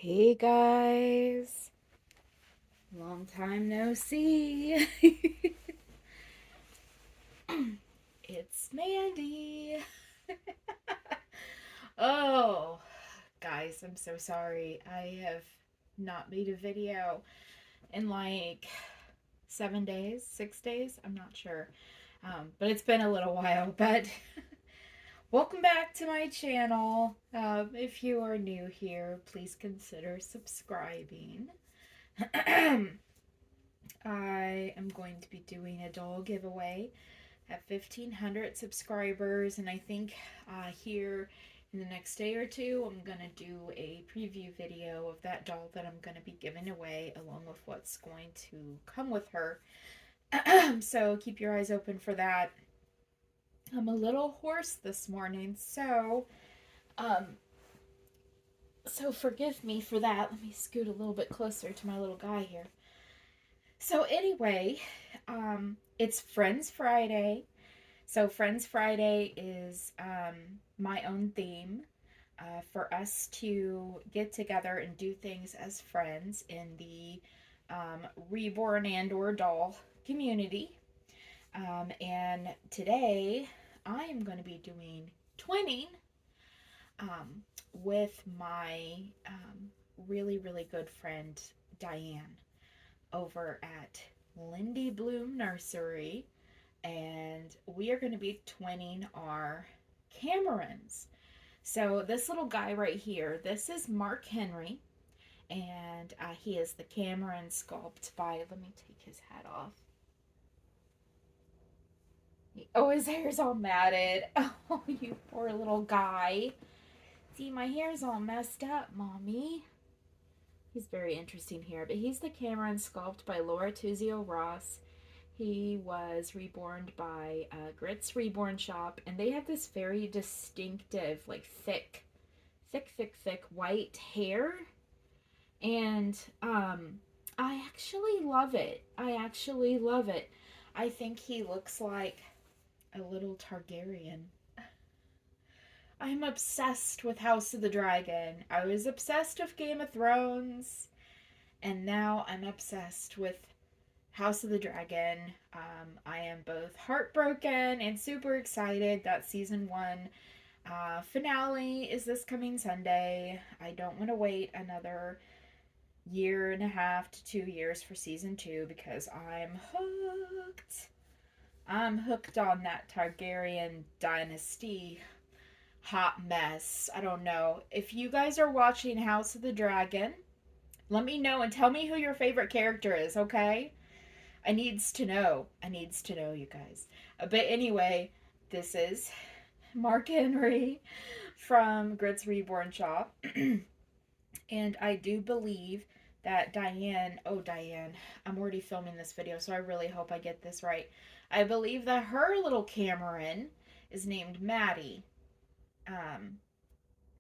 Hey guys, long time no see. It's Mandy. Oh, guys, I'm so sorry. I have not made a video in like 7 days, 6 days. I'm not sure. But it's been a little while. But welcome back to my channel. If you are new here, please consider subscribing. I am going to be doing a doll giveaway at 1,500 subscribers, and I think here in the next day or two, I'm going to do a preview video of that doll that I'm going to be giving away, along with what's going to come with her. So keep your eyes open for that. I'm a little hoarse this morning, um, so forgive me for that. Let me scoot a little bit closer to my little guy here. So anyway, it's Friends Friday. So Friends Friday is my own theme for us to get together and do things as friends in the reborn and or doll community. And today I am going to be doing twinning um, with my really good friend Diane over at Lindy Bloom Nursery, and we are going to be twinning our Camerons. So this little guy right here, this is Mark Henry, and he is the Cameron sculpt by, let me take his hat off. Oh, his hair's all matted. Oh, you poor little guy. See, my hair's all messed up, Mommy. He's very interesting here, but he's the Cameron sculpt by Laura Tuzio Ross. He was reborn by Grit's Reborn Shop, and they have this very distinctive, like thick white hair, and I actually love it. I think he looks like a little Targaryen. I'm obsessed with House of the Dragon. I was obsessed with Game of Thrones, and now I'm obsessed with House of the Dragon. I am both heartbroken and super excited that season 1 finale is this coming Sunday. I don't want to wait another year and a half to 2 years for season 2 because I'm hooked. I'm hooked on that Targaryen dynasty hot mess. I don't know. If you guys are watching House of the Dragon, let me know and tell me who your favorite character is, okay? I needs to know. I needs to know, you guys. But anyway, this is Mark Henry from Grit's Reborn Shop. And I do believe that Diane, oh, Diane, I'm already filming this video, so I really hope I get this right. I believe that her little Cameron is named Maddie.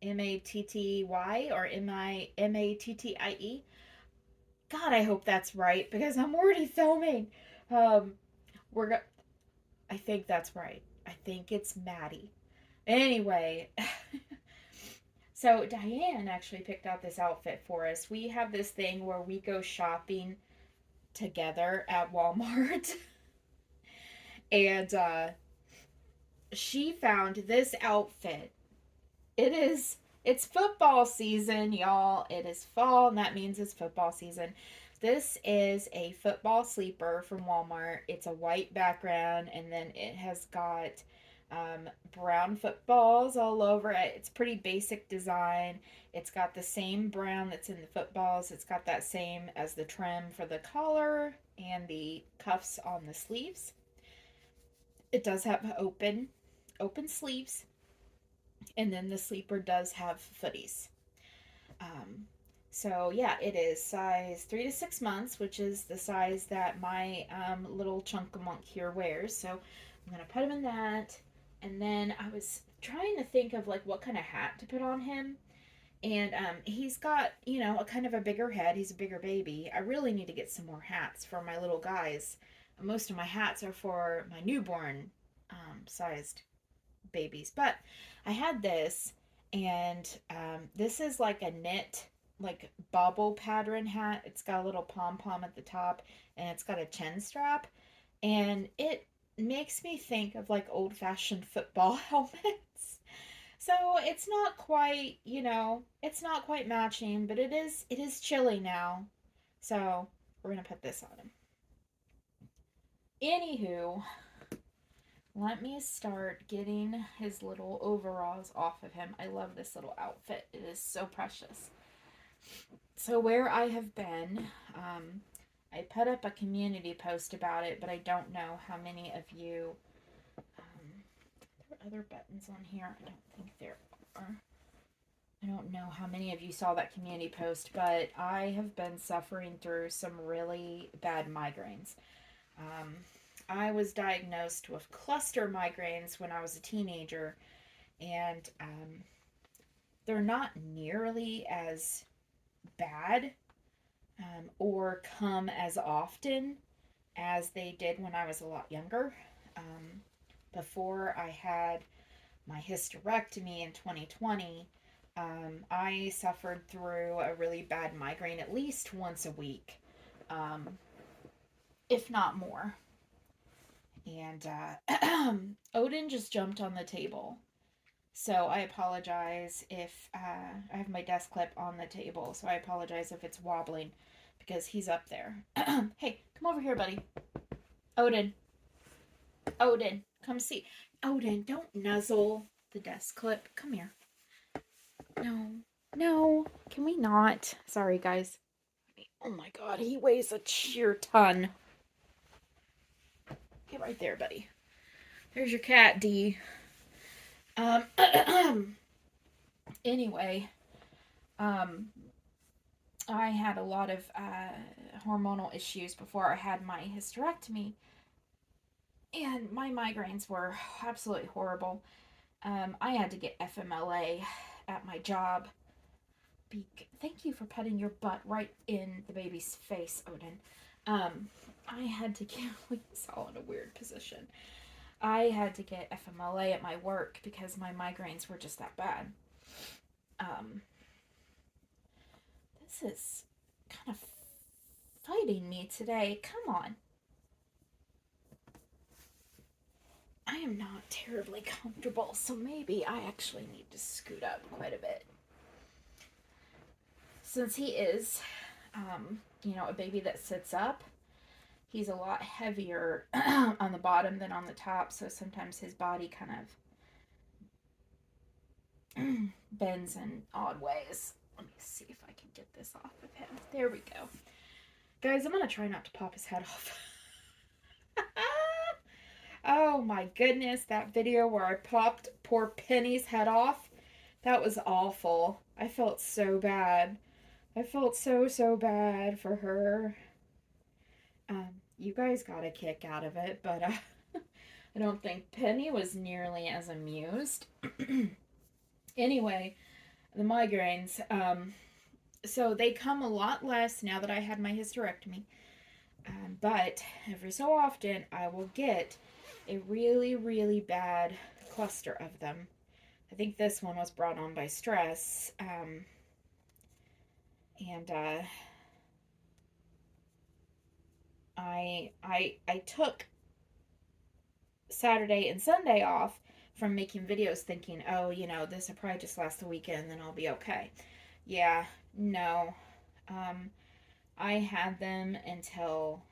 Matty or Mattie. God, I hope that's right because I'm already filming. Um, we're go- I think that's right. I think it's Maddie. Anyway, so Diane actually picked out this outfit for us. We have this thing where we go shopping together at Walmart, and she found this outfit. It's football season, y'all. It is fall, and that means it's football season. This is a football sleeper from Walmart. It's a white background, and then it has got brown footballs all over it. It's pretty basic design. It's got the same brown that's in the footballs. It's got that same as the trim for the collar and the cuffs on the sleeves. It does have open sleeves, and then the sleeper does have footies. Um, so yeah, it is size 3 to 6 months, which is the size that my little chunk-a-monk here wears. So I'm gonna put him in that, and then I was trying to think of like what kind of hat to put on him. And he's got, a kind of a bigger head. He's a bigger baby. I really need to get some more hats for my little guys. Most of my hats are for my newborn sized babies. But I had this, and this is like a knit like bobble pattern hat. It's got a little pom-pom at the top and it's got a chin strap, and it makes me think of like old-fashioned football helmets. So it's not quite, it's not quite matching, but it is chilly now. So we're gonna put this on him. Anywho, let me start getting his little overalls off of him. I love this little outfit. It is so precious. So where I have been, I put up a community post about it, but I don't know how many of you. There are other buttons on here. I don't think there are. I don't know how many of you saw that community post, but I have been suffering through some really bad migraines. Um, I was diagnosed with cluster migraines when I was a teenager, and they're not nearly as bad or come as often as they did when I was a lot younger. Before I had my hysterectomy in 2020, I suffered through a really bad migraine at least once a week, if not more. And Odin just jumped on the table. So I apologize if I have my desk clip on the table. So I apologize if it's wobbling because he's up there. Hey, come over here, buddy. Odin. Odin, come see. Odin, don't nuzzle the desk clip. Come here. No. No. Can we not? Sorry, guys. Oh my god, he weighs a sheer ton. Get right there, buddy. There's your cat, D. Anyway, I had a lot of hormonal issues before I had my hysterectomy, and my migraines were absolutely horrible. I had to get FMLA at my job. Thank you for putting your butt right in the baby's face, Odin. I had to get, it's all in a weird position. I had to get FMLA at my work because my migraines were just that bad. This is kind of fighting me today. Come on. I am not terribly comfortable, so maybe I actually need to scoot up quite a bit. Since he is, a baby that sits up, he's a lot heavier on the bottom than on the top, so sometimes his body kind of bends in odd ways. Let me see if I can get this off of him. There we go. Guys, I'm going to try not to pop his head off. Oh my goodness, that video where I popped poor Penny's head off, that was awful. I felt so bad. I felt so bad for her. You guys got a kick out of it, but I don't think Penny was nearly as amused. Anyway, the migraines. So they come a lot less now that I had my hysterectomy. But every so often, I will get a really, really bad cluster of them. I think this one was brought on by stress. I took Saturday and Sunday off from making videos thinking, oh, this will probably just last the weekend, then I'll be okay. Yeah, no. I had them until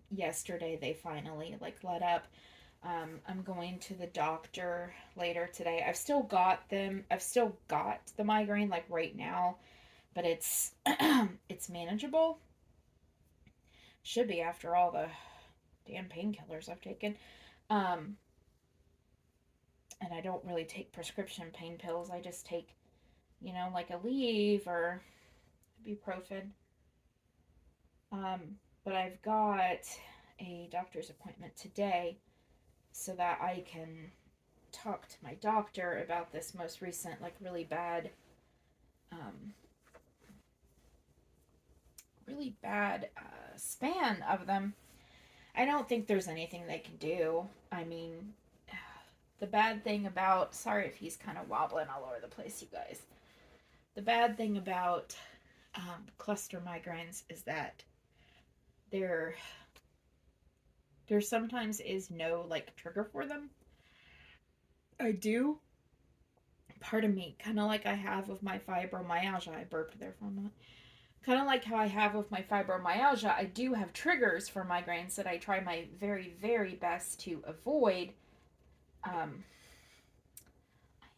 yesterday. They finally let up. I'm going to the doctor later today. I've still got them. I've still got the migraine right now, but it's it's manageable. Should be after all the damn painkillers I've taken. And I don't really take prescription pain pills. I just take, like Aleve or ibuprofen. But I've got a doctor's appointment today so that I can talk to my doctor about this most recent, really bad, span of them. I don't think there's anything they can do. I mean, the bad thing about, sorry if he's kind of wobbling all over the place, you guys. The bad thing about cluster migraines is that there there sometimes is no like trigger for them. I do. Part of me, kind of like I have with my fibromyalgia. I burped there for a moment. Kind of like how I have with my fibromyalgia, I do have triggers for migraines that I try my very, very best to avoid. Um,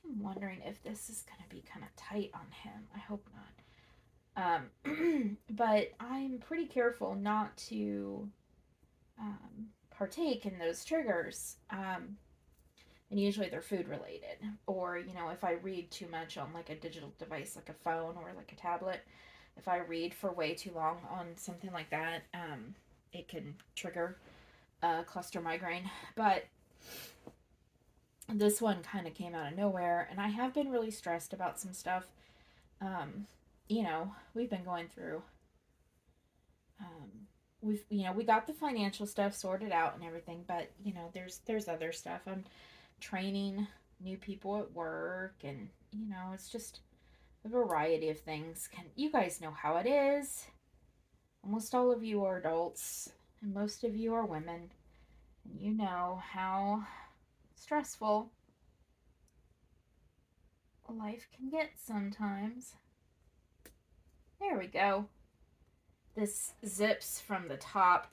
I'm wondering if this is going to be kind of tight on him. I hope not. But I'm pretty careful not to partake in those triggers. And usually they're food related. Or, if I read too much on like a digital device, like a phone or like a tablet, if I read for way too long on something like that, it can trigger a cluster migraine. But this one kind of came out of nowhere, and I have been really stressed about some stuff. Um, we've been going through. We got the financial stuff sorted out and everything, but there's other stuff. I'm training new people at work, and it's just a variety of things. You guys know how it is. Almost all of you are adults, and most of you are women, and you know how stressful life can get sometimes. There we go. This zips from the top.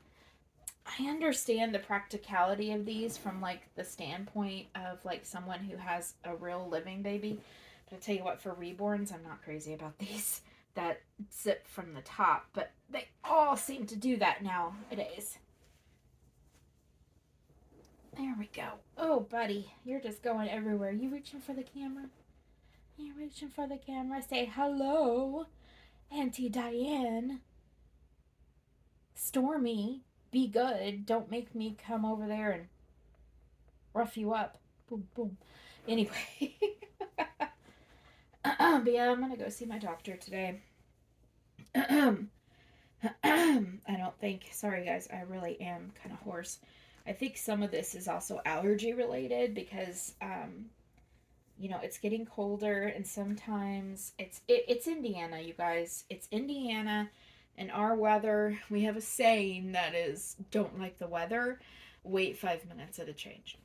I understand the practicality of these from like the standpoint of like someone who has a real living baby. But I tell you what, for reborns, I'm not crazy about these that zip from the top. But they all seem to do that nowadays. There we go. Oh, buddy, you're just going everywhere. You reaching for the camera? You reaching for the camera? Say hello, Auntie Diane. Stormy, be good. Don't make me come over there and rough you up. Boom, boom. Anyway. But yeah, I'm gonna go see my doctor today. I don't think, sorry guys, I really am kind of hoarse. I think some of this is also allergy related because, it's getting colder, and sometimes it's Indiana, you guys. It's Indiana, and our weather, we have a saying that is, don't like the weather, wait 5 minutes at a change.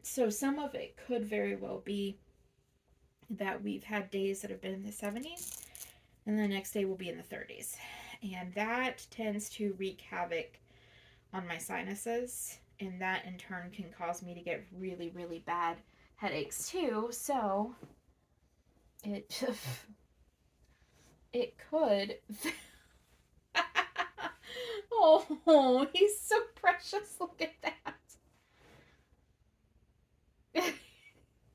So some of it could very well be that we've had days that have been in the 70s, and the next day will be in the 30s. And that tends to wreak havoc on my sinuses, and that in turn can cause me to get really, really bad headaches too. So it it could. Oh, he's so precious. Look at that.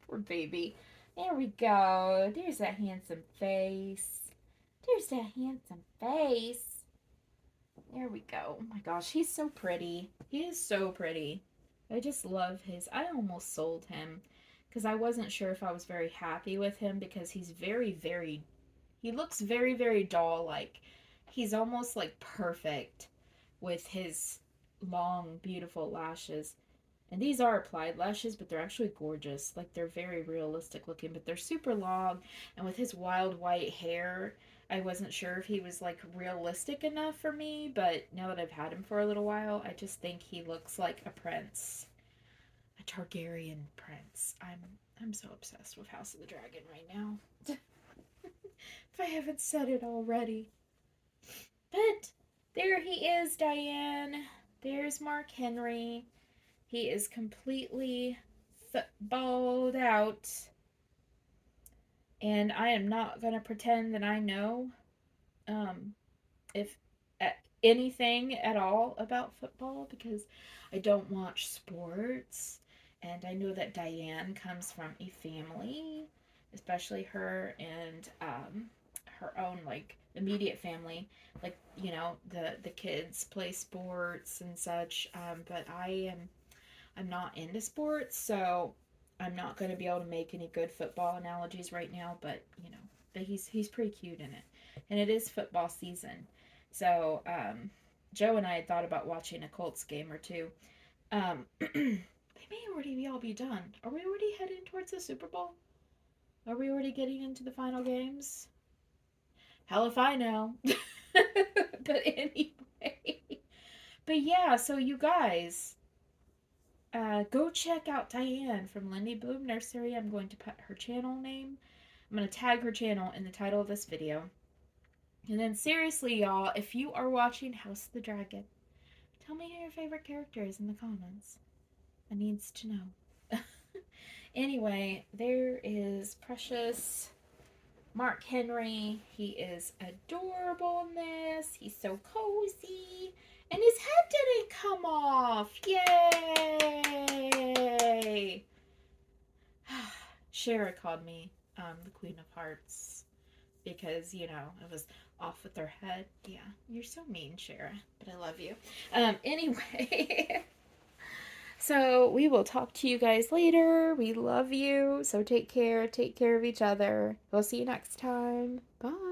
Poor baby. There we go. There's that handsome face. There's that handsome face. There we go. Oh my gosh, he's so pretty. He is so pretty. I just love I almost sold him because I wasn't sure if I was very happy with him because he's very, very, he looks very, very doll like. He's almost like perfect with his long, beautiful lashes. And these are applied lashes, but they're actually gorgeous. Like, they're very realistic looking, but they're super long. And with his wild white hair, I wasn't sure if he was like realistic enough for me, but now that I've had him for a little while, I just think he looks like a prince. A Targaryen prince. I'm so obsessed with House of the Dragon right now. If I haven't said it already. But there he is, Diane. There's Mark Henry. He is completely balled out. And I am not going to pretend that I know if anything at all about football because I don't watch sports. And I know that Diane comes from a family, especially her and her own like immediate family, like the kids play sports and such. But I'm not into sports, so I'm not going to be able to make any good football analogies right now. But but he's pretty cute in it, and it is football season. So Joe and I had thought about watching a Colts game or two. They may already all be done. Are we already heading towards the Super Bowl? Are we already getting into the final games? Hell if I know. But anyway. But yeah, so you guys, go check out Diane from Lindy Bloom Nursery. I'm going to put her channel name. I'm going to tag her channel in the title of this video. And then seriously, y'all, if you are watching House of the Dragon, tell me who your favorite character is in the comments. I needs to know. Anyway, there is Precious Mark Henry. He is adorable in this. He's so cozy. And his head didn't come off. Yay! Shara called me the Queen of Hearts because, you know, I was off with her head. Yeah, you're so mean, Shara, but I love you. Anyway, so we will talk to you guys later. We love you. So take care of each other. We'll see you next time. Bye.